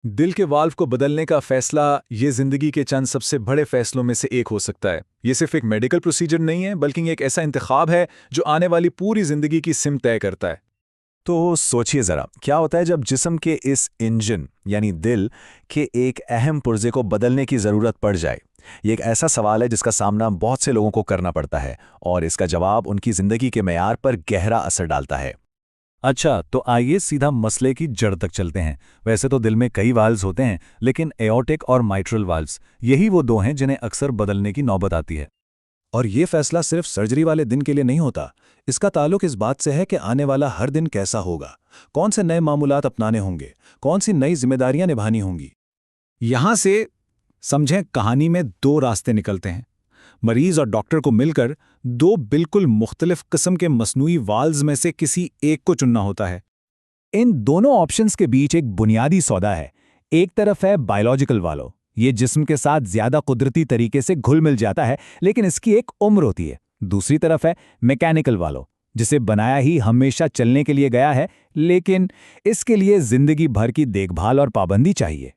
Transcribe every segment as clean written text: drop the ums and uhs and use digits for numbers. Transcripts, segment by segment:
दिल के वाल्व को बदलने का फैसला ये जिंदगी के चंद सबसे बड़े फैसलों में से एक हो सकता है। ये सिर्फ एक मेडिकल प्रोसीजर नहीं है, बल्कि एक ऐसा इंतखाब है जो आने वाली पूरी जिंदगी की सिमत तय करता है। तो सोचिए जरा, क्या होता है जब जिस्म के इस इंजन यानी दिल के एक अहम पुर्जे को बदलने की जरूरत पड़ जाए। ये एक ऐसा सवाल है जिसका सामना बहुत से लोगों को करना पड़ता है और इसका जवाब उनकी जिंदगी के मेयार पर गहरा असर डालता है। अच्छा, तो आइए सीधा मसले की जड़ तक चलते हैं। वैसे तो दिल में कई वाल्व्स होते हैं, लेकिन एओर्टिक और माइट्रल वाल्व्स यही वो दो हैं जिन्हें अक्सर बदलने की नौबत आती है। और ये फैसला सिर्फ सर्जरी वाले दिन के लिए नहीं होता। इसका ताल्लुक इस बात से है कि आने वाला हर दिन कैसा होगा, कौन से नए मामूलात अपनाने होंगे, कौन सी नई जिम्मेदारियां निभानी होंगी। यहां से समझें, कहानी में दो रास्ते निकलते हैं। मरीज और डॉक्टर को मिलकर दो बिल्कुल मुख्तलिफ किस्म के मसनूई वाल्व्स में से किसी एक को चुनना होता है। इन दोनों ऑप्शंस के बीच एक बुनियादी सौदा है। एक तरफ है बायोलॉजिकल वाल्व, ये जिस्म के साथ ज्यादा कुदरती तरीके से घुल मिल जाता है, लेकिन इसकी एक उम्र होती है। दूसरी तरफ है मैकेनिकल वाल्व, जिसे बनाया ही हमेशा चलने के लिए गया है, लेकिन इसके लिए जिंदगी भर की देखभाल और पाबंदी चाहिए।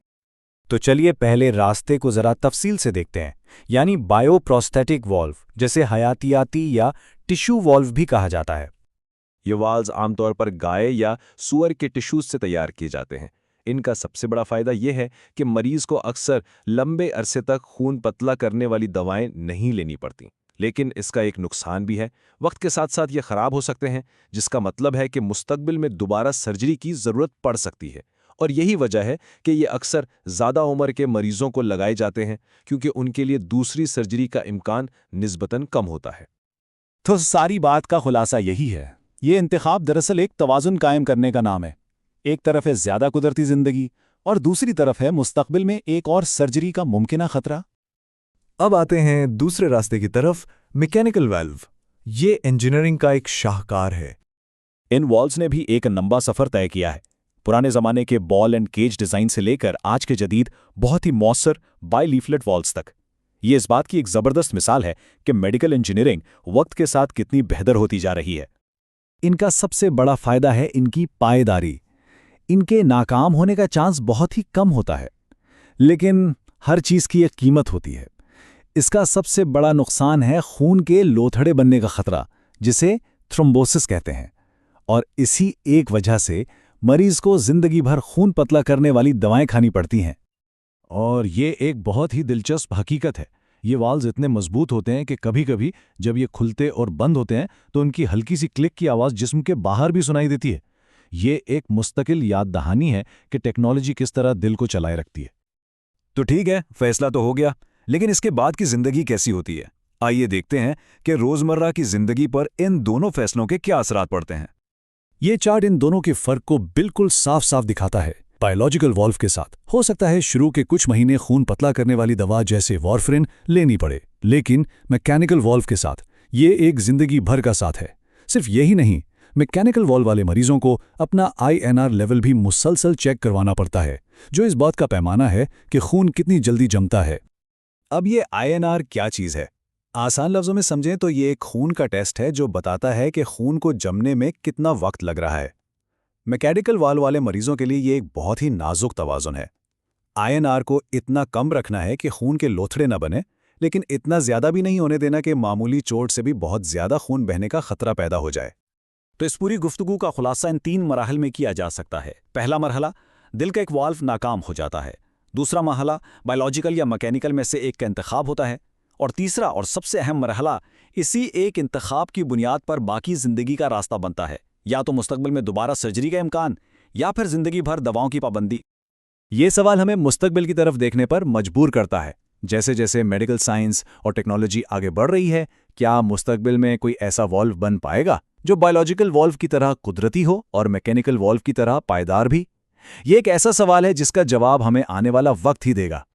तो चलिए पहले रास्ते को जरा तफसील से देखते हैं, यानी बायोप्रोस्थेटिक वॉल्व, जिसे हयातियाती या टिश्यू वॉल्व भी कहा जाता है। ये वाल्व्स आमतौर पर गाय या सूअर के टिश्यूज से तैयार किए जाते हैं। इनका सबसे बड़ा फायदा यह है कि मरीज को अक्सर लंबे अरसे तक खून पतला करने वाली दवाएं नहीं लेनी पड़ती। लेकिन इसका एक नुकसान भी है, वक्त के साथ साथ ये खराब हो सकते हैं, जिसका मतलब है कि मुस्तकबिल में दोबारा सर्जरी की ज़रूरत पड़ सकती है। और यही वजह है कि ये अक्सर ज़्यादा उम्र के मरीजों को लगाए जाते हैं, क्योंकि उनके लिए दूसरी सर्जरी का इम्कान निस्बतन कम होता है। तो सारी बात का खुलासा यही है, ये इंतखाब दरअसल एक तवाज़ुन कायम करने का नाम है। एक तरफ है ज़्यादा कुदरती ज़िंदगी और दूसरी तरफ है मुस्तकबिल में एक और सर्जरी का मुमकिना खतरा। अब आते हैं दूसरे रास्ते की तरफ, मैकेनिकल वाल्व। ये इंजीनियरिंग का एक शाहकार है। इन वॉल्व्स ने भी एक लंबा सफ़र तय किया है। पुराने ज़माने के बॉल एंड केज डिज़ाइन से लेकर आज के जदीद बहुत ही मौसर बाई लीफलेट वॉल्व्स तक। ये इस बात की एक ज़बरदस्त मिसाल है कि मेडिकल इंजीनियरिंग वक्त के साथ कितनी बेहतर होती जा रही है। इनका सबसे बड़ा फ़ायदा है इनकी पायदारी। इनके नाकाम होने का चांस बहुत ही कम होता है, लेकिन हर चीज़ की एक कीमत होती है। इसका सबसे बड़ा नुकसान है खून के लोथड़े बनने का खतरा, जिसे थ्रोम्बोसिस कहते हैं। और इसी एक वजह से मरीज को जिंदगी भर खून पतला करने वाली दवाएं खानी पड़ती हैं। और ये एक बहुत ही दिलचस्प हकीकत है। ये वाल्व्स इतने मजबूत होते हैं कि कभी-कभी जब ये खुलते और बंद होते हैं तो उनकी हल्की सी क्लिक की आवाज़ जिस्म के बाहर भी सुनाई देती है। ये एक मुस्तकिल याद दहानी है कि टेक्नोलॉजी किस तरह दिल को चलाए रखती है। तो ठीक है, फैसला तो हो गया, लेकिन इसके बाद की जिंदगी कैसी होती है? आइए देखते हैं कि रोजमर्रा की जिंदगी पर इन दोनों फैसलों के क्या असरात पड़ते हैं। ये चार्ट इन दोनों के फर्क को बिल्कुल साफ साफ दिखाता है। बायोलॉजिकल वॉल्व के साथ हो सकता है शुरू के कुछ महीने खून पतला करने वाली दवा जैसे वॉरफ्रिन लेनी पड़े, लेकिन मैकेनिकल वॉल्व के साथ ये एक जिंदगी भर का साथ है। सिर्फ यही नहीं, मैकेनिकल वॉल्व वाले मरीजों को अपना INR लेवल भी मुसलसल चेक करवाना पड़ता है, जो इस बात का पैमाना है कि खून कितनी जल्दी जमता है। अब ये INR क्या चीज़ है? आसान लफ्ज़ों में समझें तो ये एक खून का टेस्ट है जो बताता है कि खून को जमने में कितना वक्त लग रहा है। मैकेनिकल वाल्व वाले मरीजों के लिए ये एक बहुत ही नाजुक तवाज़ुन है। INR को इतना कम रखना है कि खून के लोथड़े न बने, लेकिन इतना ज़्यादा भी नहीं होने देना कि मामूली चोट से भी बहुत ज़्यादा खून बहने का खतरा पैदा हो जाए। तो इस पूरी गुफ्तगू का खुलासा इन 3 मराहल में किया जा सकता है। पहला मरहला, दिल का एक वाल्व नाकाम हो जाता है। दूसरा मरहला, बायोलॉजिकल या मैकेनिकल में से एक का इंतखाब होता है। और तीसरा और सबसे अहम मरहला, इसी एक इंतखाब की बुनियाद पर बाकी ज़िंदगी का रास्ता बनता है, या तो मुस्तकबिल में दोबारा सर्जरी का इम्कान या फिर ज़िंदगी भर दवाओं की पाबंदी। ये सवाल हमें मुस्तकबिल की तरफ देखने पर मजबूर करता है। जैसे जैसे मेडिकल साइंस और टेक्नोलॉजी आगे बढ़ रही है, क्या मुस्तकबिल में कोई ऐसा वॉल्व बन पाएगा जो बायोलॉजिकल वॉल्व की तरह कुदरती हो और मैकेनिकल वॉल्व की तरह पायदार भी? ये एक ऐसा सवाल है जिसका जवाब हमें आने वाला वक्त ही देगा।